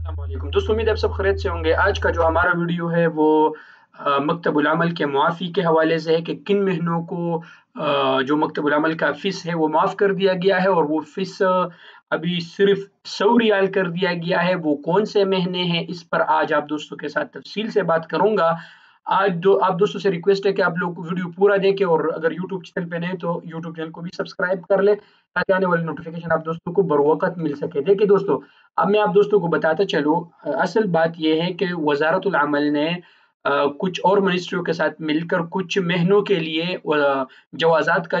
अस्सलामुअलैकुम दोस्तों, उम्मीद है आप सब खैरियत से होंगे। आज का जो हमारा वीडियो है वो मकतबुल अमल के मुआफ़ी के हवाले से है कि किन महीनों को जो मकतबुल अमल का फ़ीस है वो माफ़ कर दिया गया है, और वो फ़ीस अभी सिर्फ 100 रियाल कर दिया गया है। वो कौन से महीने हैं, इस पर आज आप दोस्तों के साथ तफसील से बात करूंगा। आज आप दोस्तों से रिक्वेस्ट है कि आप लोग वीडियो पूरा देखें, और अगर यूट्यूब चैनल पे नए तो यूट्यूब चैनल को भी सब्सक्राइब कर ले, ताकि आने वाली नोटिफिकेशन आप दोस्तों को बर वक्त मिल सके। देखिए दोस्तों, अब मैं आप दोस्तों को बताता चलूँ, असल बात यह है कि वज़ारतुल अमल ने कुछ और मिनिस्ट्रियों के साथ मिलकर कुछ महीनों के लिए जवाज़ात का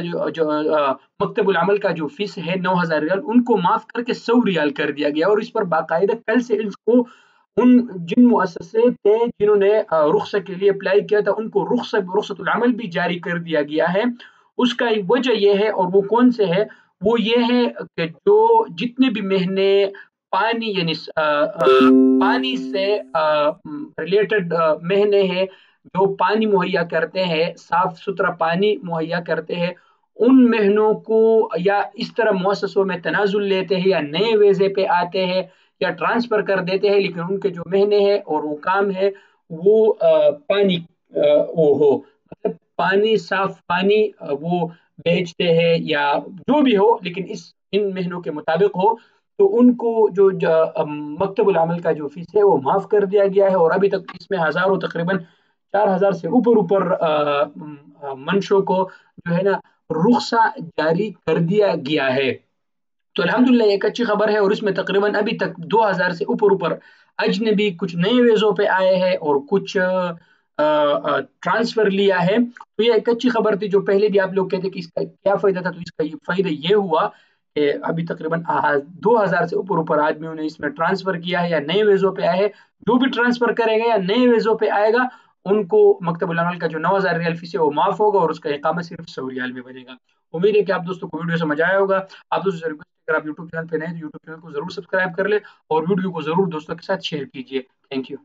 मकतबुल अमल का जो फ़ीस है 9,000 रियाल, उनको माफ़ करके 100 रियाल कर दिया गया। और इस पर बाकायदा कल से इसको उन जिन मुअस्ससे थे जिन्होंने रुख़्सत के लिए अप्लाई किया था, उनको रुख़्सतुल अमल भी जारी कर दिया गया है। उसका एक वजह ये है, और वो कौन से है, वो ये है कि जो जितने भी महीने पानी यानी पानी से रिलेटेड महीने हैं, जो पानी मुहैया करते हैं, साफ सुथरा पानी मुहैया करते हैं, उन महीनों को या इस तरह मुअस्ससों में तनाजुल लेते हैं या नए वीज़े पे आते हैं या ट्रांसफर कर देते हैं, लेकिन उनके जो महीने हैं और वो काम है वो पानी वो हो, मतलब पानी, साफ पानी वो बेचते हैं या जो भी हो, लेकिन इस इन महीनों के मुताबिक हो, तो उनको जो मकतबुल अमल का जो फीस है वो माफ कर दिया गया है। और अभी तक इसमें हजारों, तकरीबन 4,000 से ऊपर ऊपर मंशों को जो है ना रुख्सा जारी कर दिया गया है। तो अल्हम्दुलिल्लाह एक अच्छी खबर है, और इसमें तकरीबन अभी तक 2,000 से ऊपर ऊपर अजनबी कुछ नए वीज़ों पे आए हैं और कुछ ट्रांसफर लिया है। तो ये एक अच्छी खबर थी। जो पहले भी आप लोग कहते कि इसका क्या फायदा था, तो इसका ये फायदा ये हुआ कि अभी तकरीबन 2,000 से ऊपर ऊपर आदमियों ने इसमें ट्रांसफर किया है या नए वीज़ों पे आए हैं। जो भी ट्रांसफर करेगा या नए वीज़ों पे आएगा, उनको मकतबुल अमल का जो 9,000 रियाल फीस है वो माफ होगा, और उसका इकामा सिर्फ 100 रियाल में बनेगा। उम्मीद है कि आप दोस्तों को वीडियो समझ आया होगा। आप दोस्तों से रिक्वेस्ट है, अगर आप यूट्यूब चैनल पे नए हैं तो यूट्यूब चैनल को जरूर सब्सक्राइब कर ले, और वीडियो को जरूर दोस्तों के साथ शेयर कीजिए। Thank you.